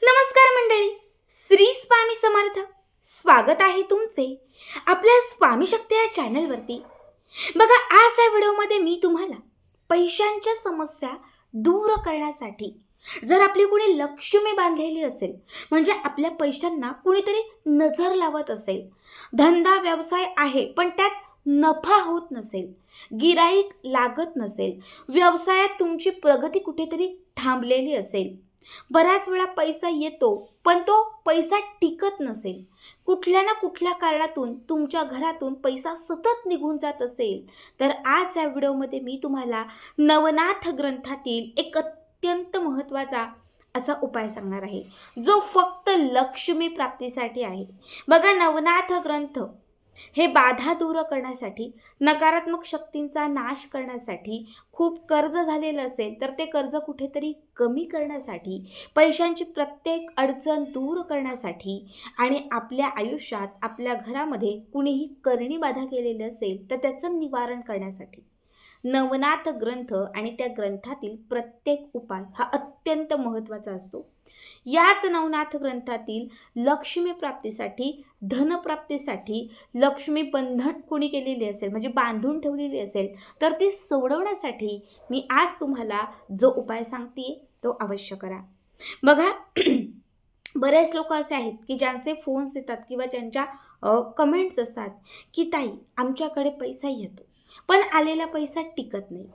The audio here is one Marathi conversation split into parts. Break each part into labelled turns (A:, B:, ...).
A: नमस्कार मंडळी, श्री स्वामी समर्थ. स्वागत आहे तुमचे आपल्या स्वामी शक्ती या चॅनलवरती. बघा, आज या व्हिडिओमध्ये मी तुम्हाला पैशांच्या समस्या दूर करण्यासाठी, जर आपली कुणी लक्ष्मी बांधलेली असेल, म्हणजे आपल्या पैशांना कुणीतरी नजर लावत असेल, धंदा व्यवसाय आहे पण त्यात नफा होत नसेल, गिराईक लागत नसेल, व्यवसायात तुमची प्रगती कुठेतरी थांबलेली असेल, बऱ्याच वेळा पैसा येतो पण तो पैसा टिकत नसेल, कुठल्या ना कुठल्या कारणातून तुमच्या घरातून पैसा सतत निघून जात असेल, तर आज या व्हिडिओमध्ये मी तुम्हाला नवनाथ ग्रंथातील एक अत्यंत महत्त्वाचा असा उपाय सांगणार आहे, जो फक्त लक्ष्मी प्राप्तीसाठी आहे. बघा, नवनाथ ग्रंथ हे बाधा दूर करण्यासाठी, नकारात्मक शक्तींचा नाश करण्यासाठी, खूप कर्ज झालेलं असेल तर ते कर्ज कुठेतरी कमी करण्यासाठी, पैशांची प्रत्येक अडचण दूर करण्यासाठी आणि आपल्या आयुष्यात, आपल्या घरामध्ये कुणीही करणी बाधा केलेली असेल तर त्याचं निवारण करण्यासाठी नवनाथ ग्रंथ आणि त्या ग्रंथातील प्रत्येक उपाय हा अत्यंत महत्त्वाचा असतो. याच नवनाथ ग्रंथातील लक्ष्मी प्राप्तीसाठी, धनप्राप्तीसाठी, लक्ष्मी बंधन कोणी केलेली असेल, म्हणजे बांधून ठेवलेली असेल, तर ती सोडवण्यासाठी मी आज तुम्हाला जो उपाय सांगते तो अवश्य करा. बघा, बरेच लोक असे आहेत की ज्यांचे फोन्स येतात किंवा ज्यांच्या कमेंट्स असतात की ताई, आमच्याकडे पैसा येतो पण आलेला पैसा टिकत नाही.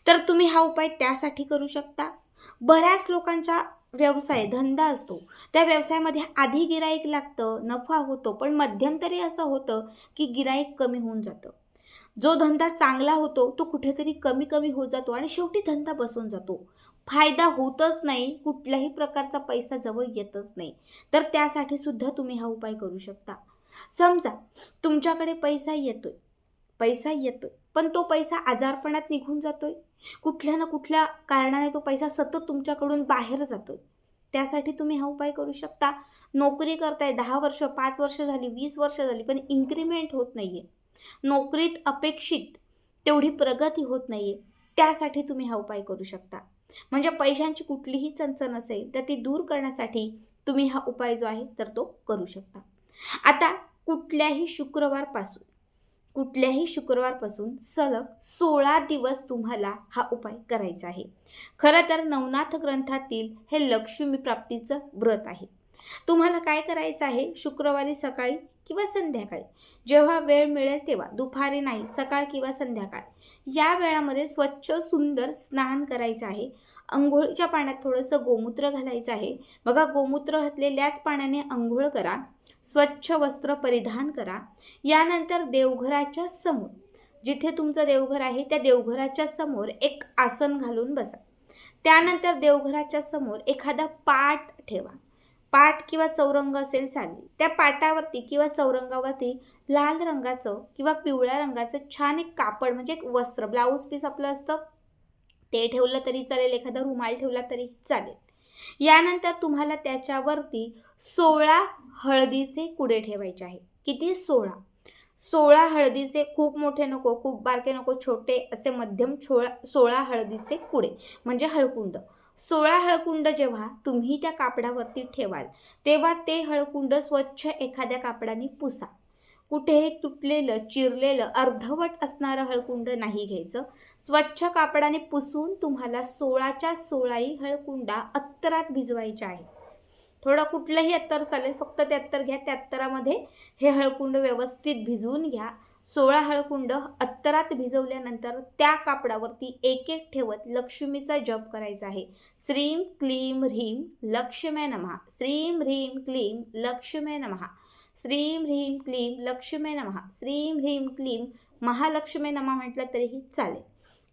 A: तर तुम्ही हा उपाय त्यासाठी करू शकता. बऱ्याच लोकांचा व्यवसाय, धंदा असतो, त्या व्यवसायामध्ये आधी गिराईक लागतं, नफा होतो, पण मध्यंतरी असं होतं की गिराईक कमी होऊन जातं. जो धंदा चांगला होतो तो कुठेतरी कमी कमी होत जातो आणि शेवटी धंदा बसून जातो, फायदा होतच नाही, कुठल्याही प्रकारचा पैसा जवळ येतच नाही. तर त्यासाठी सुद्धा तुम्ही हा उपाय करू शकता. समजा तुमच्याकडे पैसा येतोय पण तो पैसा आजारपणात निघून जातोय, कुठल्या ना कुठल्या कारणाने तो पैसा सतत तुमच्याकडून बाहेर जातोय. त्यासाठी तुम्ही हा उपाय करू शकता. नोकरी करताय 10 वर्ष, 5 वर्ष झाली, 20 वर्ष झाली, पण इन्क्रीमेंट होत नाहीये, नोकरीत अपेक्षित तेवढी प्रगती होत नाहीये, त्यासाठी तुम्ही हा उपाय करू शकता. म्हणजे पैशांची कुठलीही चणचण असेल तर ती दूर करण्यासाठी तुम्ही हा उपाय जो आहे तर तो करू शकता. आता कुठल्याही शुक्रवारपासून सलग 16 दिवस तुम्हाला हा उपाय करायचा आहे. खरं तर नवनाथ ग्रंथातील हे लक्ष्मी प्राप्तीचं व्रत आहे. तुम्हाला काय करायचं आहे, शुक्रवारी सकाळी किंवा संध्याकाळी, जेव्हा वेळ मिळेल तेव्हा, दुपारी नाही, सकाळ किंवा संध्याकाळ, या वेळामध्ये स्वच्छ सुंदर स्नान करायचं आहे. अंघोळीच्या पाण्यात थोडंसं गोमूत्र घालायचं आहे. बघा, गोमूत्र घातलेल्याच पाण्याने अंघोळ करा, स्वच्छ वस्त्र परिधान करा. यानंतर देवघराच्या समोर, जिथे तुमचं देवघर आहे त्या देवघराच्या समोर एक आसन घालून बसा. त्यानंतर देवघराच्या समोर एखादा पाट ठेवा. पाट किंवा चौरंग असेल चालेल. त्या पाटावरती किंवा चौरंगावरती लाल रंगाचं किंवा पिवळ्या रंगाचं छान एक कापड, म्हणजे एक वस्त्र, ब्लाऊज पीस आपलं असतं ते ठेवलं तरी चालेल, एखादा रुमाल ठेवला तरी चालेल. यानंतर तुम्हाला त्याच्यावरती 16 हळदीचे कुडे ठेवायचे आहे. किती? 16 हळदीचे, खूप मोठे नको, खूप बारके नको, छोटे असे मध्यम 16 हळदीचे कुडे, म्हणजे हळकुंड. 16 हळकुंड जेव्हा तुम्ही त्या कापडावरती ठेवाल तेव्हा ते हळकुंड स्वच्छ एखाद्या कापडाने पुसा. कुठेही तुटलेलं, चिरलेलं, अर्धवट असणारं हळकुंड नाही घ्यायचं. स्वच्छ कापडाने पुसून तुम्हाला 16च्या 16ही हळकुंडा अत्तरात भिजवायच्या आहेत. थोडं कुठलंही अत्तर चालेल, फक्त ते अत्तर घ्या. त्या अत्तरामध्ये हे हळकुंड व्यवस्थित भिजवून घ्या. 16 हळकुंड अत्तरात भिजवल्यानंतर त्या कापडावरती एक एक ठेवत लक्ष्मीचा जप करायचा आहे. श्रीं क्लीं ह्रीं लक्ष्म्यै नमः, श्रीं ह्रीं क्लीं लक्ष्म्यै नमः, श्रीं ह्रीं क्लीं लक्ष्म्यै नमः, श्रीं ह्रीं क्लीं महालक्ष्म्यै नमः म्हटलं तरीही चालेल.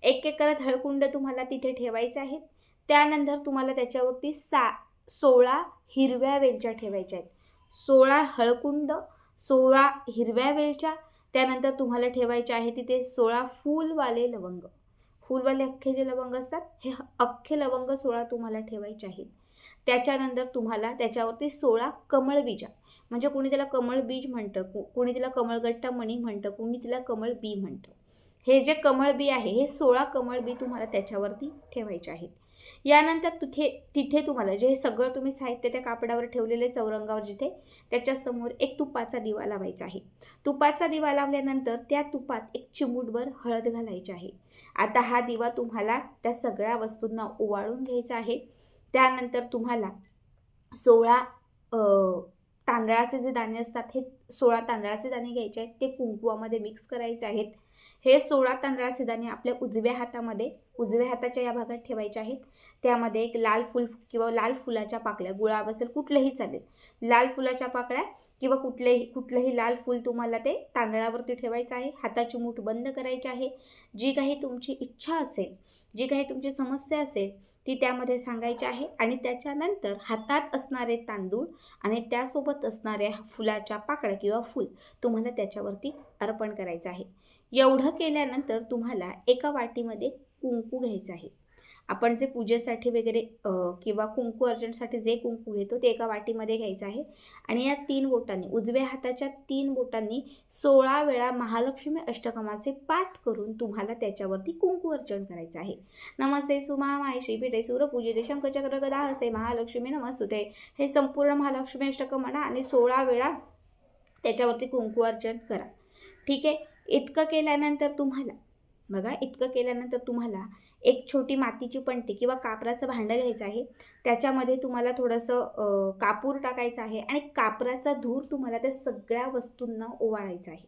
A: एक एक करत हळकुंड तुम्हाला तिथे ठेवायचे आहेत. त्यानंतर तुम्हाला त्याच्यावरती 16 हिरव्या वेलच्या ठेवायच्या आहेत. 16 हळकुंड, 16 हिरव्या वेलच्या. त्यानंतर तुम्हाला ठेवायचे आहे तिथे 16 फूलवाले लवंग. फूलवाले अख्खे जे लवंग असतात, हे अख्खे लवंग 16 तुम्हाला ठेवायचे आहेत. त्याच्यानंतर तुम्हाला त्याच्यावरती 16 कमळ बीजा, म्हणजे कोणी त्याला कमळ बीज म्हणतं, कोणी त्याला कमळगट्टा मणी म्हणतं, कोणी त्याला कमळ बी म्हणतं. हे जे कमळ बी आहे, हे 16 कमळ बी तुम्हाला त्याच्यावरती ठेवायचे आहेत. यानंतर तिथे तुम्हाला जे सगळं तुम्ही साहित्य त्या कापडावर ठेवलेले चौरंगावर जिथे त्याच्यासमोर एक तुपाचा दिवा लावायचा आहे. तुपाचा दिवा लावल्यानंतर त्या तुपात एक चिमूटभर हळद घालायची आहे. आता हा दिवा तुम्हाला त्या सगळ्या वस्तूंना ओवाळून घ्यायचा आहे. त्यानंतर तुम्हाला 16 तांदळाचे जे दाणे असतात, हे 16 तांदळाचे दाणे घ्यायचे आहेत. ते कुंकवामध्ये मिक्स करायचे आहेत. हे 16 तांदळाचे दाणे आपल्या उजव्या हाताच्या या भागात ठेवायचे आहेत. त्यामध्ये एक लाल फूल किंवा लाल फुलाच्या पाकळ्या, गुलाब असेल कुठलंही चालेल, लाल फुलाच्या पाकळ्या किंवा कुठलंही लाल फूल तुम्हाला ते तांदळावरती ठेवायचं आहे. हाताची मूठ बंद करायची आहे. जी काही तुमची इच्छा असेल, जी काही तुमची समस्या असेल ती त्यामध्ये सांगायची आहे. आणि त्याच्यानंतर हातात असणारे तांदूळ आणि त्यासोबत असणाऱ्या फुलाच्या पाकळ्या किंवा फूल तुम्हाला त्याच्यावरती अर्पण करायचं आहे. एवढं केल्यानंतर तुम्हाला एका वाटीमध्ये कुंकू घ्यायचं आहे. आपण जे पूजेसाठी वगैरे किंवा कुंकू अर्चनसाठी जे कुंकू घेतो ते एका वाटीमध्ये घ्यायचं आहे. आणि या 3 बोटांनी, उजव्या हाताच्या 3 बोटांनी 16 वेळा महालक्ष्मी अष्टकमाचे पाठ करून तुम्हाला त्याच्यावरती कुंकू अर्चन करायचं आहे. नमस्ते सुमामाय श्रीपीठे सूरपूजिते शंखचक्र गदा हस्ते महालक्ष्मी नमस्तुते. हे संपूर्ण महालक्ष्मी अष्टकम म्हणा आणि 16 वेळा त्याच्यावरती कुंकू अर्चन करा. ठीक आहे. इतकं केल्यानंतर तुम्हाला एक छोटी मातीची पणती किंवा कापराचं भांडं घ्यायचं आहे. त्याच्यामध्ये तुम्हाला थोडंसं कापूर टाकायचं आहे आणि कापराचा धूर तुम्हाला त्या सगळ्या वस्तूंना ओवाळायचा आहे.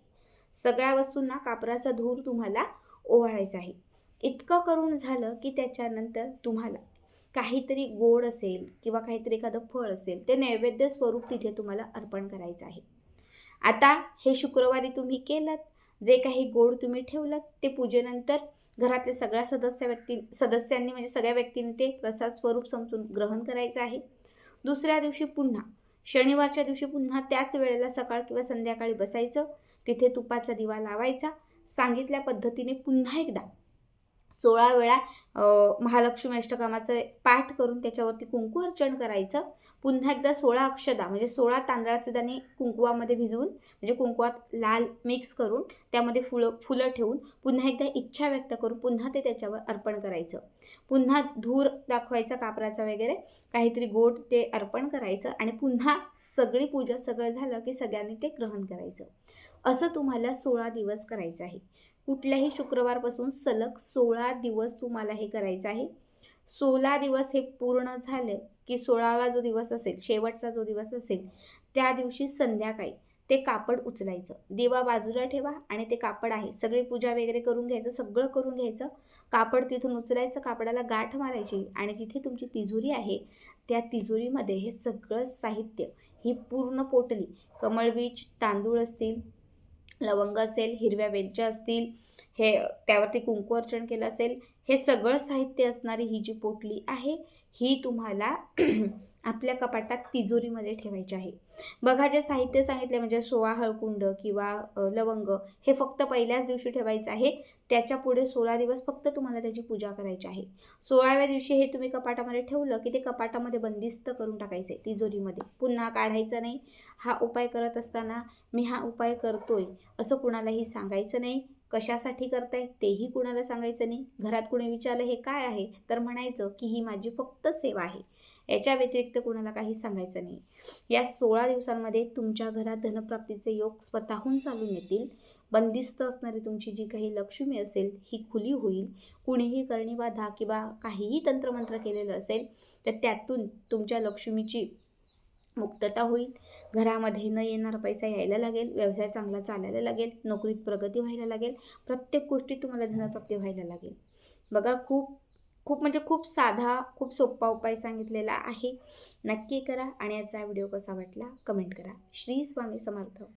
A: सगळ्या वस्तूंना कापराचा धूर तुम्हाला ओवाळायचा आहे. इतकं करून झालं की त्याच्यानंतर तुम्हाला काहीतरी गोड असेल किंवा काहीतरी एखादं फळ असेल ते नैवेद्य स्वरूप तिथे तुम्हाला अर्पण करायचं आहे. आता हे शुक्रवारी तुम्ही केलं, जे काही गोड तुम्ही ठेवलं ते पूजेनंतर घरातले सगळ्या सदस्यांनी म्हणजे सगळ्या व्यक्तींनी ते प्रसाद स्वरूप समजून ग्रहण करायचं आहे. दुसऱ्या दिवशी पुन्हा शनिवारच्या दिवशी पुन्हा त्याच वेळेला सकाळ किंवा संध्याकाळी बसायचं. तिथे तुपाचा दिवा लावायचा. सांगितल्या पद्धतीने पुन्हा एकदा 16 वेळा महालक्ष्मी अष्टकामाचं पाठ करून त्याच्यावरती कुंकू अर्चन करायचं. पुन्हा एकदा 16 अक्षदा म्हणजे 16 तांदळाचे दाणे कुंकुवामध्ये भिजवून म्हणजे कुंकुवात लाल मिक्स करून त्यामध्ये फुलं ठेवून पुन्हा एकदा इच्छा व्यक्त करून पुन्हा ते त्याच्यावर अर्पण करायचं. पुन्हा धूर दाखवायचा कापराचा वगैरे, काहीतरी गोड ते अर्पण करायचं आणि पुन्हा सगळी पूजा सगळं झालं की सगळ्यांनी ते ग्रहण करायचं. असं तुम्हाला 16 दिवस करायचं आहे. कुठल्याही शुक्रवारपासून सलग 16 दिवस तुम्हाला हे करायचं आहे. 16 दिवस हे पूर्ण झाले की 16वा जो दिवस असेल, शेवटचा जो दिवस असेल, त्या दिवशी संध्याकाळी ते कापड उचलायचं. दिवा बाजूला ठेवा आणि ते कापड आहे, सगळी पूजा वगैरे करून घ्यायचं, सगळं करून घ्यायचं. कापड तिथून उचलायचं, कापडाला गाठ मारायची आणि जिथे तुमची तिजोरी आहे त्या तिजोरीमध्ये हे सगळं साहित्य, ही पूर्ण पोटली, कमळबीज, तांदूळ असतील, लवंग असेल, हिरव्या वेलच्या असतील, हे त्यावरती कुंकू अर्चन केलं असेल, हे सगळं साहित्य असणारी ही जी पोटली आहे ही तुम्हाला आपल्या कपाटात तिजोरीमध्ये ठेवायची आहे. बघा, जे साहित्य सांगितले म्हणजे 16 हळकुंड किंवा लवंग हे फक्त पहिल्याच दिवशी ठेवायचं आहे. त्याच्या पुढे 16 दिवस फक्त तुम्हाला त्याची पूजा करायची आहे. 16व्या दिवशी हे तुम्ही कपाटामध्ये ठेवलं की ते कपाटामध्ये बंदिस्त करून टाकायचं आहे, तिजोरीमध्ये पुन्हा काढायचं नाही. हा उपाय करत असताना मी हा उपाय करतोय असं कुणालाही सांगायचं नाही. कशासाठी करताय तेही कुणाला सांगायचं नाही. घरात कुणी विचारलं हे काय आहे तर म्हणायचं की ही माझी फक्त सेवा आहे, याच्या व्यतिरिक्त कुणाला काही सांगायचं नाही. या 16 दिवसांमध्ये तुमच्या घरात धनप्राप्तीचे योग स्वतःहून चालून येतील. बंदिस्त असणारी तुमची जी काही लक्ष्मी असेल ही खुली होईल. कुणीही करणीबाधा किंवा काहीही तंत्रमंत्र केलेलं असेल तर त्यातून तुमच्या लक्ष्मीची मुक्तता होईल. घरामध्ये न येणारा पैसा यायला लागेल, व्यवसाय चांगला चालायला लागेल, नोकरीत प्रगती व्हायला लागेल, प्रत्येक गोष्टीत तुम्हाला धनप्राप्ती व्हायला लागेल. बघा, खूप साधा, खूप सोपा उपाय सांगितलेला आहे. नक्की करा आणि याचा व्हिडिओ कसा वाटला कमेंट करा. श्री स्वामी समर्थ.